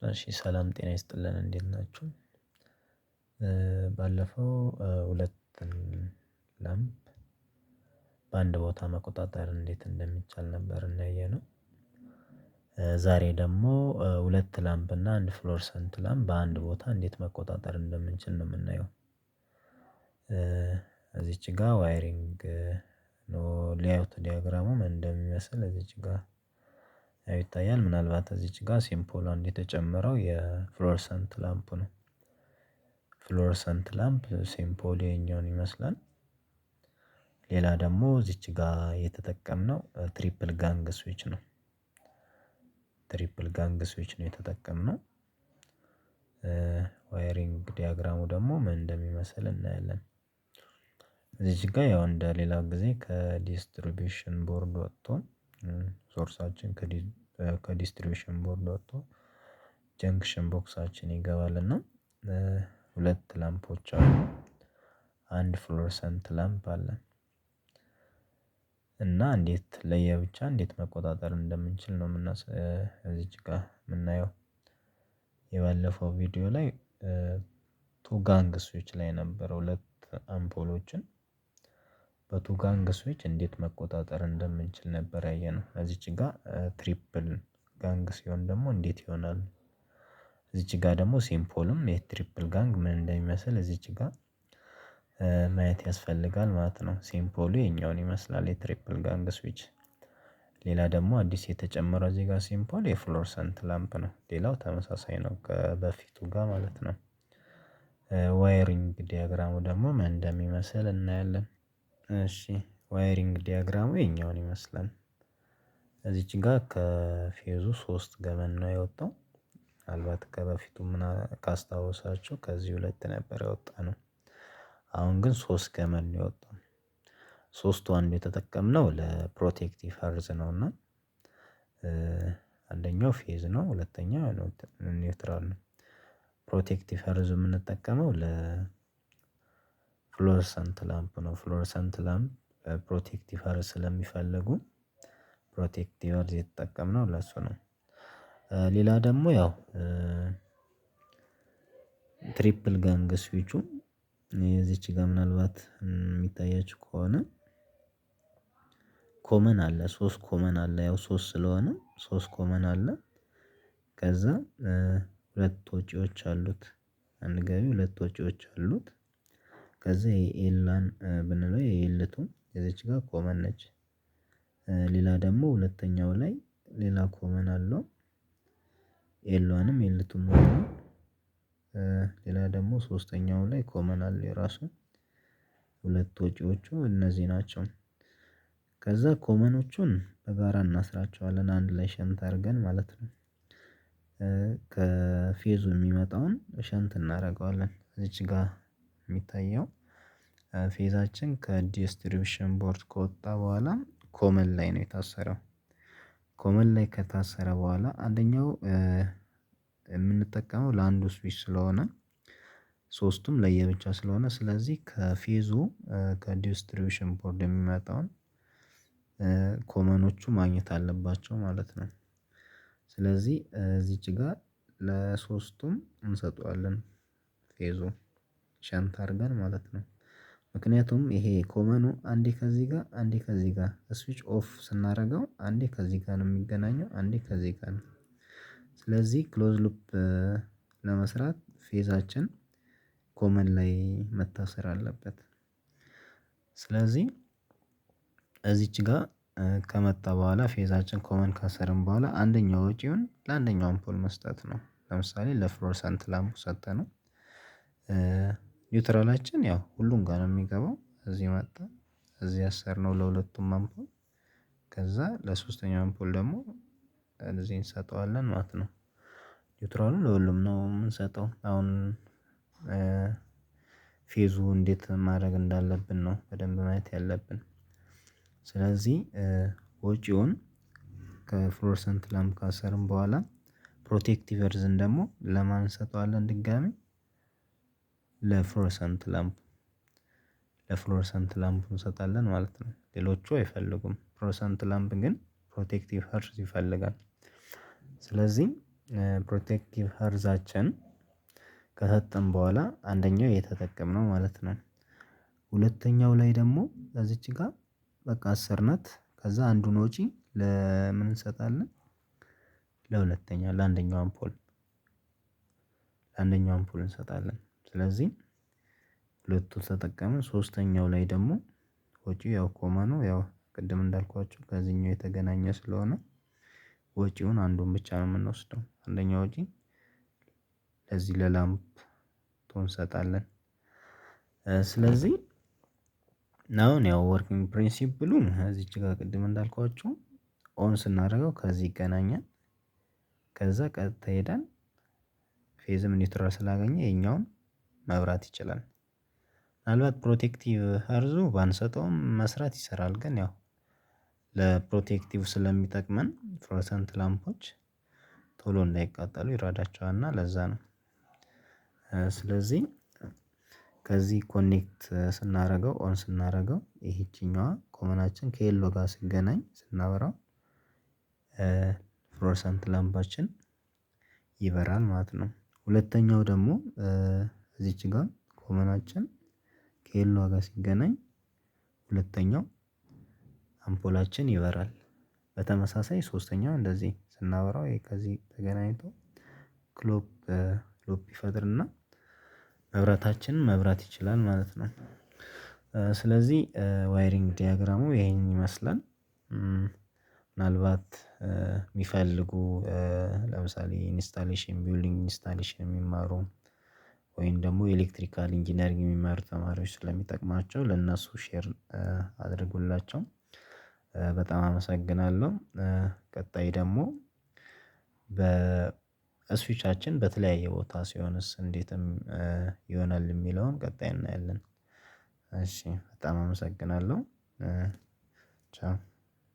እሺ ሰላም ጤና ይስጥልን እንዴት ናችሁ? ባለፈው ሁለት ላምፕ በአንድ ቦታ መቆጣጠር እንዴት እንደሚቻል ነበር እና ያየነው። ዛሬ ደግሞ ሁለት ላምፕ እና አንድ ፍሎረሰንት ላምፕ በአንድ ቦታ እንዴት መቆጣጠር እንደምንችል ነው የምናየው። እዚች ጋር ዋይሪንግ ነው ሌአውት ዲያግራሙ ምን እንደሚመስል እዚች ጋር ይታያል። ምናልባት እዚች ጋር ሲምፖል አንድ የተጨመረው የፍሎረሰንት ላምፕ ነው። ፍሎረሰንት ላምፕ ሲምፖል ይኸኛውን ይመስላል። ሌላ ደግሞ እዚች ጋር የተጠቀምነው ትሪፕል ጋንግ ስዊች ነው። ትሪፕል ጋንግ ስዊች ነው የተጠቀምነው። ዋይሪንግ ዲያግራሙ ደግሞ ምን እንደሚመስል እናያለን። እዚች ጋር ያው እንደ ሌላው ጊዜ ከዲስትሪቢዩሽን ቦርድ ወጥቶ ሶርሳችን ከዲስትሪቢዩሽን ቦርድ ወጥቶ ጀንክሽን ቦክሳችን ይገባልና ሁለት ላምፖች አሉ። አንድ ፍሎረሰንት ላምፕ አለ። እና እንዴት ለየብቻ እንዴት መቆጣጠር እንደምንችል ነው እዚች ጋር የምናየው። የባለፈው ቪዲዮ ላይ ቱ ጋንግ ስዊች ላይ ነበር ሁለት አምፖሎችን በቱ ጋንግ ስዊች እንዴት መቆጣጠር እንደምንችል ነበር ያየነው። እዚች ጋር ትሪፕል ጋንግ ሲሆን ደግሞ እንዴት ይሆናል? እዚች ጋር ደግሞ ሲምፖልም የትሪፕል ጋንግ ምን እንደሚመስል እዚች ጋር ማየት ያስፈልጋል ማለት ነው። ሲምፖሉ ይኸኛውን ይመስላል የትሪፕል ጋንግ ስዊች። ሌላ ደግሞ አዲስ የተጨመረው እዚህ ጋር ሲምፖል የፍሎረሰንት ላምፕ ነው። ሌላው ተመሳሳይ ነው ከበፊቱ ጋር ማለት ነው። ዋይሪንግ ዲያግራሙ ደግሞ ምን እንደሚመስል እናያለን። እሺ ዋይሪንግ ዲያግራሙ ይኸኛውን ይመስላል። እዚች ጋር ከፌዙ 3 ገመድ ነው የወጣው። ምናልባት ከበፊቱ ካስታወሳችሁ ከዚህ ሁለት ነበር ያወጣነው። አሁን ግን 3 ገመድ ነው የወጣው። ሶስቱ አንዱ የተጠቀምነው ለፕሮቴክቲቭ እርዝ ነው እና አንደኛው ፌዝ ነው ሁለተኛው ኒውትራል ነው። ፕሮቴክቲቭ እርዝ የምንጠቀመው ለፍሎረሰንት ላምፕ ነው። ፍሎረሰንት ላምፕ ፕሮቴክቲቭ እርዝ ስለሚፈልጉ ፕሮቴክቲቭ እርዝ የተጠቀምነው ለሱ ነው። ሌላ ደግሞ ያው ትሪፕል ጋንግ ስዊቹ እዚች ጋር ምናልባት የሚታያችሁ ከሆነ ኮመን አለ 3 ኮመን አለ ያው 3 ስለሆነ 3 ኮመን አለ። ከዛ ሁለት ወጪዎች አሉት። አንድ ገቢ ሁለት ወጪዎች አሉት። ከዛ የኤላን ብንለው የኤልቱ እዚች ጋር ኮመን ነች። ሌላ ደግሞ ሁለተኛው ላይ ሌላ ኮመን አለው። ኤልዋንም ኤልቱም ነው። ሌላ ደግሞ ሶስተኛው ላይ ኮመን አለ የራሱ ሁለት ወጪዎቹ እነዚህ ናቸው። ከዛ ኮመኖቹን በጋራ እናስራቸዋለን አንድ ላይ ሸንት አድርገን ማለት ነው። ከፌዙ የሚመጣውን ሸንት እናደርገዋለን እዚች ጋር የሚታየው ፌዛችን ከዲስትሪቢዩሽን ቦርድ ከወጣ በኋላ ኮመን ላይ ነው የታሰረው። ኮመን ላይ ከታሰረ በኋላ አንደኛው የምንጠቀመው ለአንዱ ስዊች ስለሆነ ሶስቱም ለየብቻ ስለሆነ ስለዚህ ከፌዙ ከዲስትሪቢዩሽን ቦርድ የሚመጣውን ኮመኖቹ ማግኘት አለባቸው ማለት ነው። ስለዚህ እዚች ጋር ለሶስቱም እንሰጠዋለን ፌዙ ሸንት አድርገን ማለት ነው። ምክንያቱም ይሄ ኮመኑ አንዴ ከዚህ ጋር አንዴ ከዚህ ጋር ስዊች ኦፍ ስናደርገው አንዴ ከዚህ ጋር ነው የሚገናኘው አንዴ ከዚህ ጋር ነው። ስለዚህ ክሎዝ ሉፕ ለመስራት ፌዛችን ኮመን ላይ መታሰር አለበት። ስለዚህ እዚች ጋር ከመጣ በኋላ ፌዛችን ኮመን ካሰርን በኋላ አንደኛው ወጪውን ለአንደኛው አምፖል መስጠት ነው። ለምሳሌ ለፍሎረሰንት ላምፑ ሰጠነው። ኒውትራላችን ያው ሁሉም ጋር ነው የሚገባው እዚህ መጣ እዚህ አሰርነው ለሁለቱም አምፖል ከዛ ለሶስተኛው አምፖል ደግሞ እዚህ እንሰጠዋለን ማለት ነው። ኒውትራሉን ለሁሉም ነው የምንሰጠው አሁን ፌዙ እንዴት ማድረግ እንዳለብን ነው በደንብ ማየት ያለብን። ስለዚህ ወጪውን ከፍሎረሰንት ላምፕ ካሰርን በኋላ ፕሮቴክቲቭ እርዝን ደግሞ ለማን እንሰጠዋለን ድጋሚ ለፍሎረሰንት ላምፕ እንሰጣለን ማለት ነው። ሌሎቹ አይፈልጉም ፍሎረሰንት ላምፕ ግን ፕሮቴክቲቭ እርዝ ይፈልጋል። ስለዚህ ፕሮቴክቲቭ ሀርዛችን ከሰጠን በኋላ አንደኛው የተጠቀምነው ማለት ነው። ሁለተኛው ላይ ደግሞ እዚች ጋር በቃ አሰርናት። ከዛ አንዱን ወጪ ለምን እንሰጣለን? ለአንደኛው አምፖል እንሰጣለን። ስለዚህ ሁለቱን ተጠቀምን። ሶስተኛው ላይ ደግሞ ወጪው ያው ኮማ ነው። ያው ቅድም እንዳልኳችሁ ከዚህኛው የተገናኘ ስለሆነ ወጪውን አንዱን ብቻ ነው የምንወስደው። አንደኛው ወጪ ለዚህ ለላምፕ እንሰጣለን። ስለዚህ አሁን ያው ወርኪንግ ፕሪንሲፕሉን እዚች ጋር ቅድም እንዳልኳችሁ ኦን ስናደርገው ከዚህ ይገናኛል። ከዛ ቀጥታ ሄደን ፌዝም ኒውትራል ስላገኘ ይሄኛውን መብራት ይችላል። ምናልባት ፕሮቴክቲቭ ሀርዙ ባንሰጠውም መስራት ይሰራል። ግን ያው ለፕሮቴክቲቭ ስለሚጠቅመን ፍሎረሰንት ላምፖች ቶሎ እንዳይቃጠሉ ይረዳቸዋልና ለዛ ነው። ስለዚህ ከዚህ ኮኔክት ስናደርገው ኦን ስናደርገው ይሄችኛዋ ኮመናችን ከየሎ ጋር ሲገናኝ ስናበራው ፍሎረሰንት ላምፓችን ይበራል ማለት ነው። ሁለተኛው ደግሞ እዚች ጋር ኮመናችን ከየሎ ጋር ሲገናኝ ሁለተኛው አምፖላችን ይበራል። በተመሳሳይ ሶስተኛው እንደዚህ ስናበራው ከዚህ ተገናኝቶ ሎፕ ይፈጥርና መብራታችንን መብራት ይችላል ማለት ነው። ስለዚህ ዋይሪንግ ዲያግራሙ ይሄንን ይመስላል። ምናልባት የሚፈልጉ ለምሳሌ ኢንስታሌሽን ቢልዲንግ ኢንስታሌሽን የሚማሩ ወይም ደግሞ ኤሌክትሪካል ኢንጂነሪንግ የሚማሩ ተማሪዎች ስለሚጠቅማቸው ለእነሱ ሼር አድርጉላቸው። በጣም አመሰግናለሁ። ቀጣይ ደግሞ በስዊቻችን በተለያየ ቦታ ሲሆንስ እንዴትም ይሆናል የሚለውን ቀጣይ እናያለን። እሺ በጣም አመሰግናለሁ። ቻው